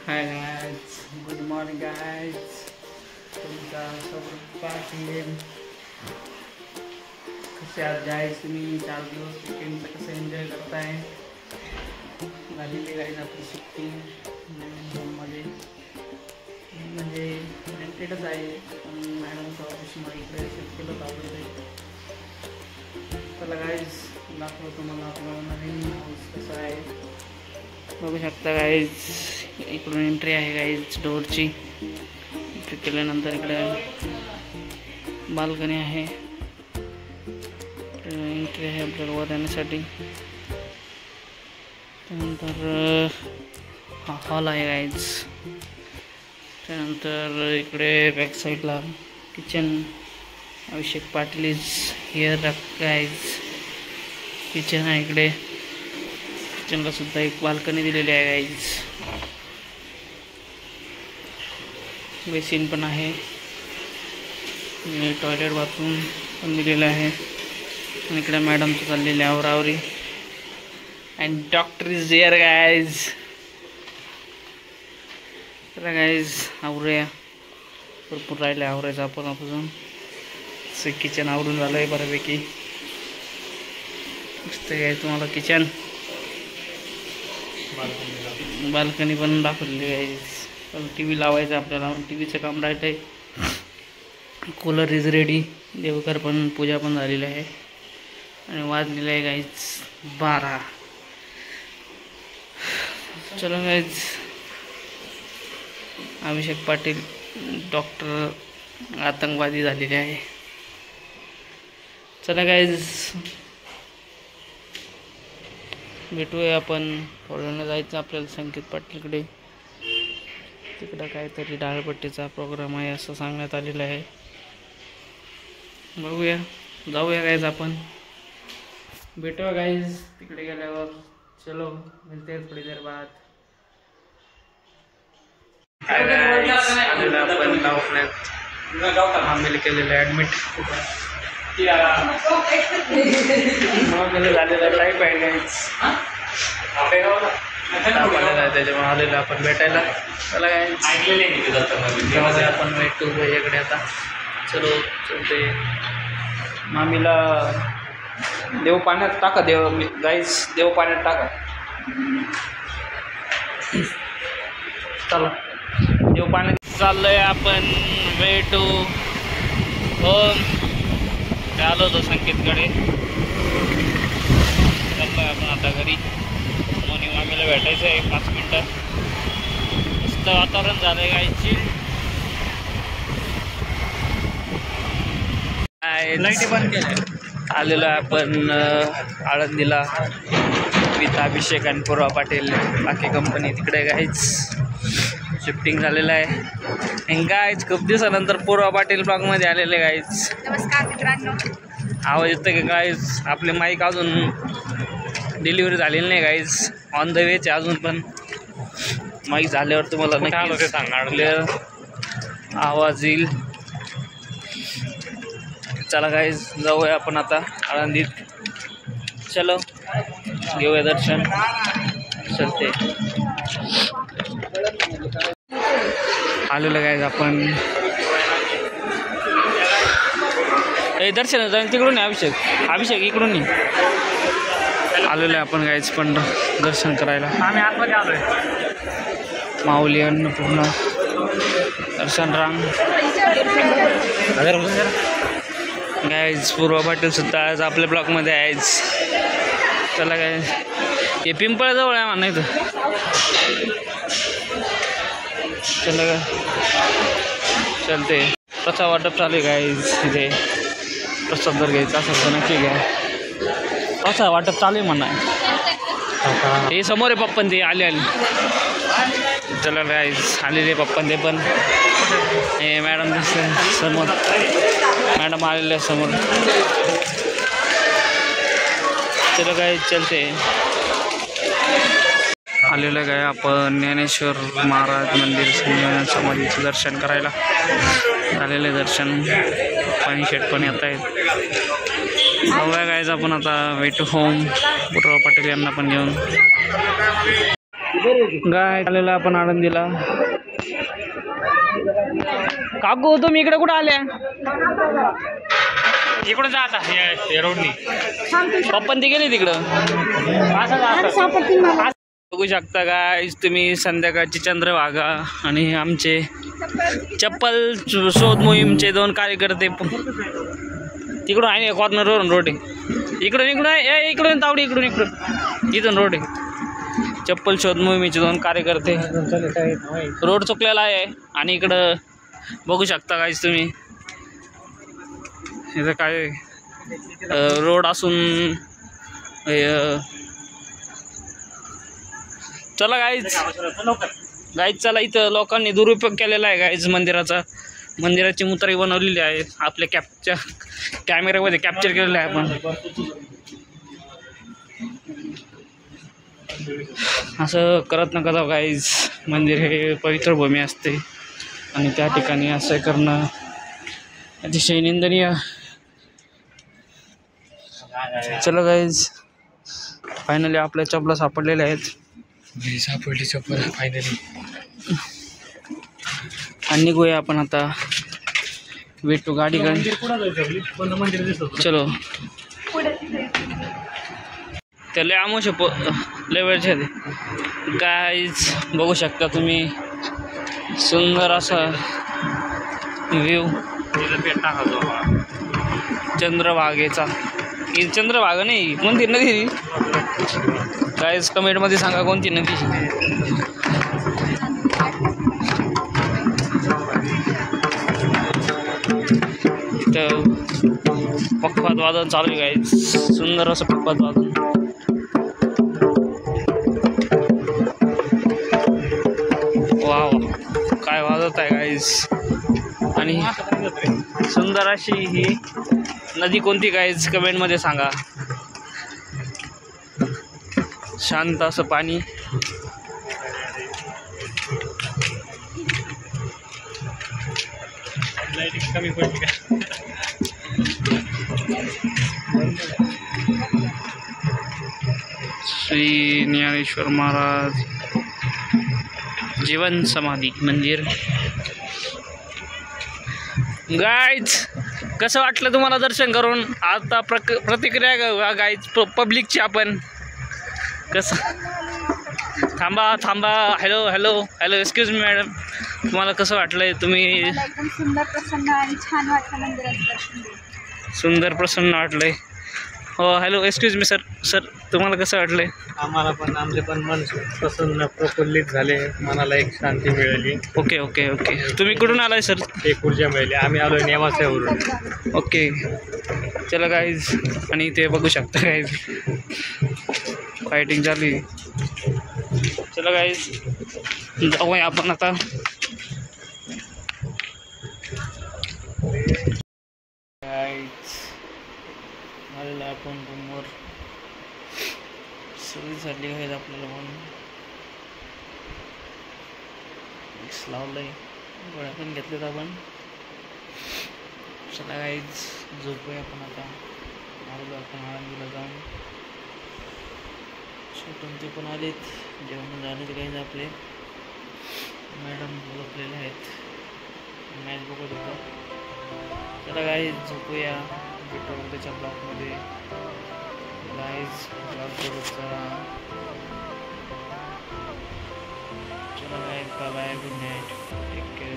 Hi guys, good morning guys. तुमचा सब पाटील कसे आज गाइस. तुम्ही 4 दिवस वीकेंडचं कसं एन्जॉय करताय. झालेली गाइस आपली सुट्टी होममध्ये म्हणजे रेंटेडच आहे पण मॅडमचं ऑफिसमध्ये इकडे शिफ्ट केलं होतं. चला गाइस दाखवतो तुम्हाला आपला नवीन हाऊस कसा आहे. बघू शकता गाइज, इकडून एंट्री आहे गाइज डोरची. एंट्री केल्यानंतर इकडे बाल्कनी आहे. एंट्री आहे आपल्याला वर येण्यासाठी. त्यानंतर हा हॉल आहे गाइज. त्यानंतर इकडे बॅक साईडला kitchen. Abhishek Patil is here guys. Kitchen आहे इकडे. किचनला सुद्धा एक बाल्कनी दिलेली आहे गाइज. बेसिन पण आहे. टॉयलेट बाथरूम पण दिलेलं आहे. आणि इकडे मॅडमचं चाललेली आवरावरी. And doctor is here guys. चला गाइज आवरूया. भरपूर राहिले आवरायचं आपण अजून. किचन आवरून झालं आहे बऱ्यापैकी. मस्त आहे तुम्हाला किचन. बाल्कनी पण दाखवलेली आहे. टी व्ही लावायचं आपल्याला. टी व्हीचं काम राहत आहे. Cooler is ready. देवघर पण पूजा पण झालेली आहे. आणि वाजलेलं आहे गाईज 12. चलो गाईज, अभिषेक पाटील डॉक्टर आतंकवादी झालेले आहे. चला गाईज भेटूया आपण. थोड्यानं जायचं आपल्याला संकेत पाटीलकडे. तिकडं काहीतरी डाळपट्टीचा प्रोग्राम आहे असं सांगण्यात आलेलं आहे. बघूया, जाऊया गाईज आपण. भेटूया गाईज तिकडे गेल्यावर. चलो मिलते हैं थोड़ी देर बाद. आपण दवाखान्यात आम्ही केलेलं ॲडमिट. झालेला टाईप आहे गाईज. त्याच्यामुळे आलेलं आपण भेटायला. चला काय आपण भेटू भैयाकडे आता. चलो चलते. मामीला देव पाण्यात टाका. गाईज देव पाण्यात टाका. चला देव पाण्यात चाललोय आपण. भेटू. हो आलो होतो संकेतकडे. चाललोय आपण आता घरी. मोनी मामीला भेटायचं आहे 5 मिनटं. मस्त वातावरण झालं आहे गायची. लाईटी बंद केल्या. आलेलो आहे आपण आळंदीला विथ अभिषेक आणि पूर्वा पाटील. बाकी कंपनी तिकडे गाईच शिफ्टिंग झालेलं आहे. गाईच खूप दिवसानंतर पूर्वा पाटील ब्लॉगमध्ये आलेले गाईच. नमस्कार मित्रांनो. आवाज येतं की गाईज. आपले माईक अजून डिलिव्हरी झालेली नाही गाईज. ऑन द वेचे अजून पण. माईक झाल्यावर तुम्हाला नक्की सांगणार आवाज येईल. चला गाईज जाऊया आपण आता आळंदीत. चलो घेऊया दर्शन. चलते. आलेलं गाईज आपण. दर्शन जाऊन तिकडून अभिषेक. अभिषेक इकडून आलेलं आहे आपण गाईज पण दर्शन करायला. आम्ही आतमध्ये आलोय. माऊली अन्नपूर्णा दर्शन रांग गाईज. पूर्वा पाटील सुद्धा आज आपल्या ब्लॉकमध्ये आहेच. चला काय हे पिंपळाजवळ आहे म्हणा इथं. चला काय चलते. प्रसाद वाटप चालू आहे गाईज. इथे प्रसाद जर घ्यायचा असेल तर नक्की घ्या. प्रसाद वाटप चालू आहे म्हणा. हे समोर आहे पप्पन ते आले. चला गाईज आलेले पप्पन ते पण. हे मॅडम दिसते समोर. मॅडम आलेले समोर. चला गाईज चलते. आलेलं काय आपण ज्ञानेश्वर महाराज मंदिर संजीवन समाधीचं दर्शन करायला. झालेलं दर्शन. पाणी शेट पण येत आहेत. बघूया गाईज आपण आता वे टू होम. पूर्वा पाटील यांना पण घेऊन. गाय आलेला आपण आळंदीला. काकू तुम्ही इकडे कुठं आल्या? इकडून जा आता रोडनी. पप्पन ते गेले तिकडं. बघू शकता गाईज तुम्ही संध्याकाळची चंद्रभागा आणि आमचे चप्पल शोध मोहीमचे 2 कार्यकर्ते तिकडून आहे. कॉर्नरवरून रोड आहे. इकडून आहे. इकडून तावडी इथून रोड आहे. चप्पल शोध मोहिमेचे 2 कार्यकर्ते. रोड चुकलेला आहे. आणि इकडं बघू शकता गाईज तुम्ही इथं काय रोड असून चला गाईज चला. इथं लोकांनी दुरुपयोग केलेला आहे गाईज मंदिराची मुतारी बनवलेली आहे. आपल्या कॅमेऱ्यामध्ये कॅप्चर केलेलं आहे आपण. असं करत नका जाऊ गाईज. मंदिर हे पवित्र भूमी असते आणि त्या ठिकाणी असं करणं अतिशय निंदनीय. चला गाईज फायनली आपल्या चपला सापडलेल्या आहेत. सापडली चप्पल फायनली. आणि निघूया आपण आता. भेटू गाडी घेऊन. चलो त्याला आमोश लय वेळचे गाईज बघू शकता तुम्ही. सुंदर असा व्ह्यू चंद्रभागेचा. ही चंद्रभागा नाही कोणती नदी. गाईज कमेंटमध्ये सांगा कोणती नदी. तर पक्षपात वादन चालू आहे गाईज. सुंदर असं पक्षपात वादन. वा काय वाजत आहे गाईज. आणि सुंदर अशी ही नदी कोणती गाईज कमेंटमध्ये सांगा. शांत असं पाणी. कमी पडली का? श्री ज्ञानेश्वर महाराज जीवन समाधी मंदिर. गाईज कसं वाटलं तुम्हाला दर्शन करून? आता प्रतिक्रिया गाईज पब्लिकची आपण. कसं थांबा. Hello excuse me madam. तुम्हाला कसं वाटलंय? तुम्ही एकदम सुंदर प्रसन्न आणि छान वाटलं मंदिराचं दर्शन घेऊन. सुंदर प्रसन्न वाटलंय. हो हॅलो एक्सक्यूज मी सर तुम्हाला कसं वाटलंय? आम्हाला पण आमचे पण मन प्रसन्न प्रफुल्लित झाले. मनाला एक शांती मिळाली. ओके तुम्ही कुठून आलाय सर? एक ऊर्जा मिळाली. आम्ही आलो नेवासेवरून. ओके चला गाईज. आणि ते बघू शकता गाईज फायटिंग झाली. चला गाईज जाऊया आपण आता. आलेलं आपण रूमवर. सर्विस झाली आहे आपल्याला म्हणून मिक्स लावलंय. गोळ्या पण घेतल्यात आपण. चला गाईज झोपूया आपण आता. आलेलो आपण आळंदीला जाऊन. छोटून ते पण आलेत. जेवण झाले गाईज आपले. मॅडम झोपलेले आहेत. मॅच बघत होतो. चला गाईज झोपूया. भेटू उद्याच्या ब्लॉगमध्ये. गाईज ब्लॉग बघत चला. चला guys bye bye. Good night. Take care.